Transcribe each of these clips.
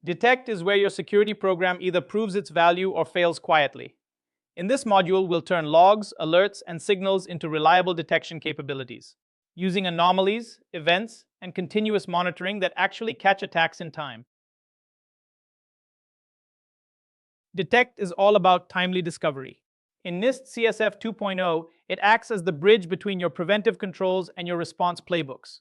Detect is where your security program either proves its value or fails quietly. In this module, we'll turn logs, alerts, and signals into reliable detection capabilities, using anomalies, events, and continuous monitoring that actually catch attacks in time. Detect is all about timely discovery. In NIST CSF 2.0, it acts as the bridge between your preventive controls and your response playbooks.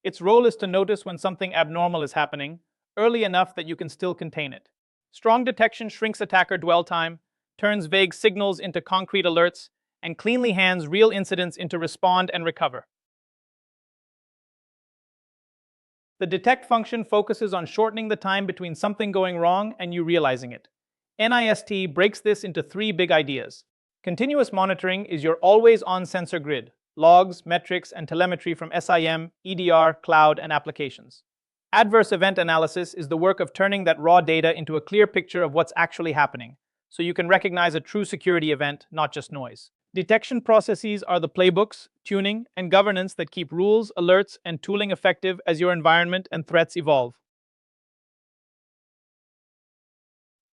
Its role is to notice when something abnormal is happening, early enough that you can still contain it. Strong detection shrinks attacker dwell time, turns vague signals into concrete alerts, and cleanly hands real incidents into respond and recover. The detect function focuses on shortening the time between something going wrong and you realizing it. NIST breaks this into three big ideas. Continuous monitoring is your always-on sensor grid, logs, metrics, and telemetry from SIEM, EDR, cloud, and applications. Adverse event analysis is the work of turning that raw data into a clear picture of what's actually happening, so you can recognize a true security event, not just noise. Detection processes are the playbooks, tuning, and governance that keep rules, alerts, and tooling effective as your environment and threats evolve.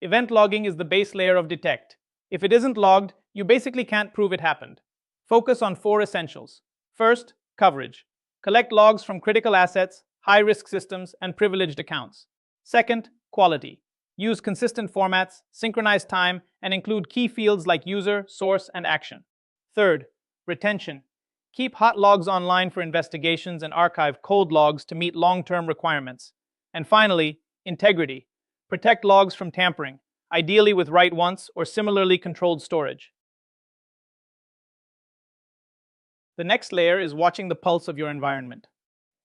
Event logging is the base layer of Detect. If it isn't logged, you basically can't prove it happened. Focus on four essentials. First, coverage. Collect logs from critical assets, high-risk systems, and privileged accounts. Second, quality. Use consistent formats, synchronize time, and include key fields like user, source, and action. Third, retention. Keep hot logs online for investigations and archive cold logs to meet long-term requirements. And finally, integrity. Protect logs from tampering, ideally with write once or similarly controlled storage. The next layer is watching the pulse of your environment.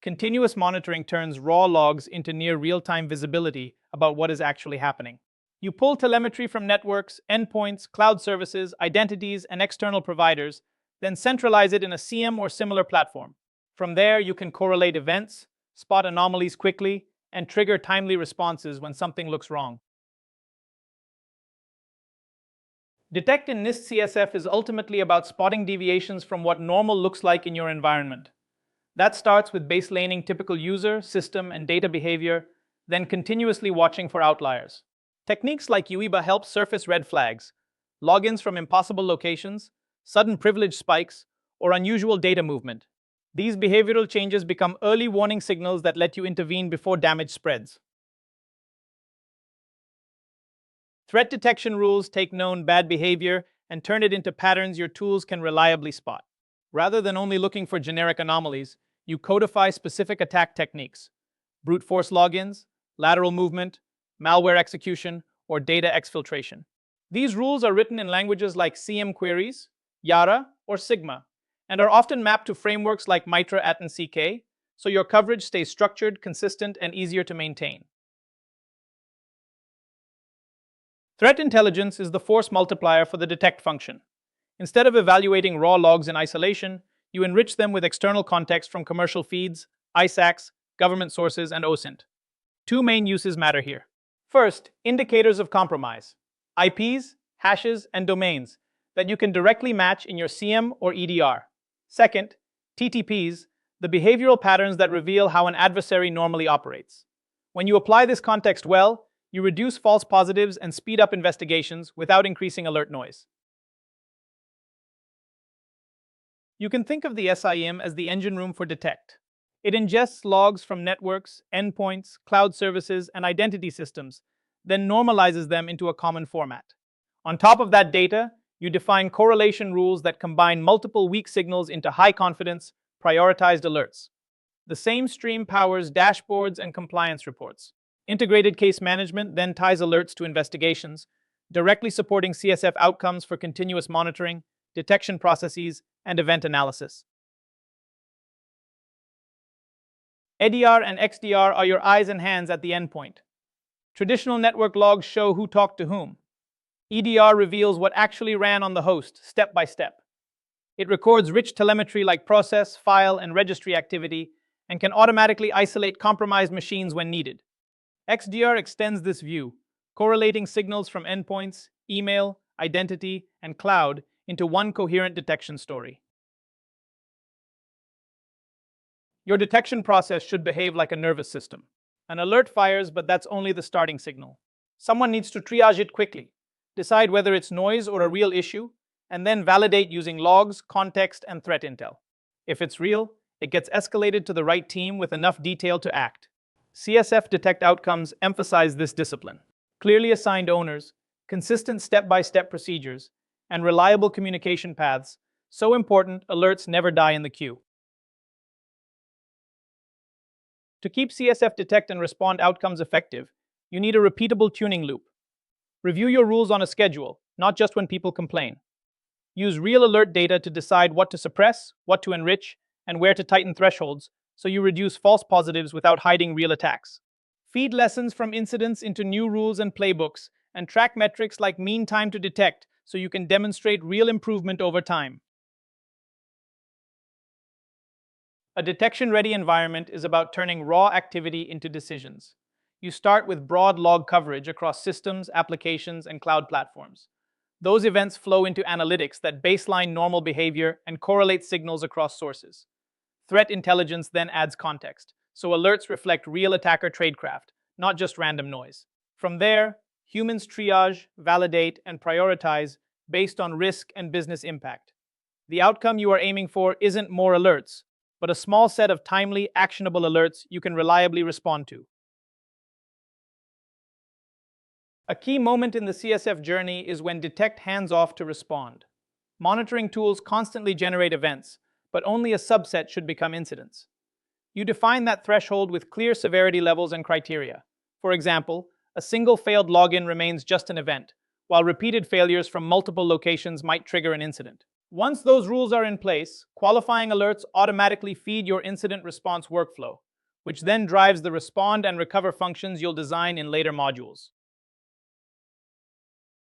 Continuous monitoring turns raw logs into near real-time visibility about what is actually happening. You pull telemetry from networks, endpoints, cloud services, identities, and external providers, then centralize it in a SIEM or similar platform. From there, you can correlate events, spot anomalies quickly, and trigger timely responses when something looks wrong. Detect in NIST CSF is ultimately about spotting deviations from what normal looks like in your environment. That starts with baselining typical user, system, and data behavior, then continuously watching for outliers. Techniques like UEBA help surface red flags, logins from impossible locations, sudden privilege spikes, or unusual data movement. These behavioral changes become early warning signals that let you intervene before damage spreads. Threat detection rules take known bad behavior and turn it into patterns your tools can reliably spot. Rather than only looking for generic anomalies, you codify specific attack techniques: brute force logins, lateral movement, malware execution, or data exfiltration. These rules are written in languages like SIEM queries, Yara, or Sigma, and are often mapped to frameworks like Mitra, AT, and CK, so your coverage stays structured, consistent, and easier to maintain. Threat intelligence is the force multiplier for the detect function. Instead of evaluating raw logs in isolation, you enrich them with external context from commercial feeds, ISACs, government sources, and OSINT. Two main uses matter here. First, indicators of compromise: IPs, hashes, and domains that you can directly match in your SIEM or EDR. Second, TTPs, the behavioral patterns that reveal how an adversary normally operates. When you apply this context well, you reduce false positives and speed up investigations without increasing alert noise. You can think of the SIEM as the engine room for Detect. It ingests logs from networks, endpoints, cloud services, and identity systems, then normalizes them into a common format. On top of that data, you define correlation rules that combine multiple weak signals into high-confidence, prioritized alerts. The same stream powers dashboards and compliance reports. Integrated case management then ties alerts to investigations, directly supporting CSF outcomes for continuous monitoring, detection processes, and event analysis. EDR and XDR are your eyes and hands at the endpoint. Traditional network logs show who talked to whom. EDR reveals what actually ran on the host, step by step. It records rich telemetry like process, file, and registry activity, and can automatically isolate compromised machines when needed. XDR extends this view, correlating signals from endpoints, email, identity, and cloud into one coherent detection story. Your detection process should behave like a nervous system. An alert fires, but that's only the starting signal. Someone needs to triage it quickly, decide whether it's noise or a real issue, and then validate using logs, context, and threat intel. If it's real, it gets escalated to the right team with enough detail to act. CSF Detect outcomes emphasize this discipline. Clearly assigned owners, consistent step-by-step procedures, and reliable communication paths, so important alerts never die in the queue. To keep CSF Detect and Respond outcomes effective, you need a repeatable tuning loop. Review your rules on a schedule, not just when people complain. Use real alert data to decide what to suppress, what to enrich, and where to tighten thresholds so you reduce false positives without hiding real attacks. Feed lessons from incidents into new rules and playbooks, and track metrics like mean time to detect so you can demonstrate real improvement over time. A detection-ready environment is about turning raw activity into decisions. You start with broad log coverage across systems, applications, and cloud platforms. Those events flow into analytics that baseline normal behavior and correlate signals across sources. Threat intelligence then adds context, so alerts reflect real attacker tradecraft, not just random noise. From there, humans triage, validate, and prioritize based on risk and business impact. The outcome you are aiming for isn't more alerts, but a small set of timely, actionable alerts you can reliably respond to. A key moment in the CSF journey is when detect hands off to respond. Monitoring tools constantly generate events, but only a subset should become incidents. You define that threshold with clear severity levels and criteria. For example, a single failed login remains just an event, while repeated failures from multiple locations might trigger an incident. Once those rules are in place, qualifying alerts automatically feed your incident response workflow, which then drives the respond and recover functions you'll design in later modules.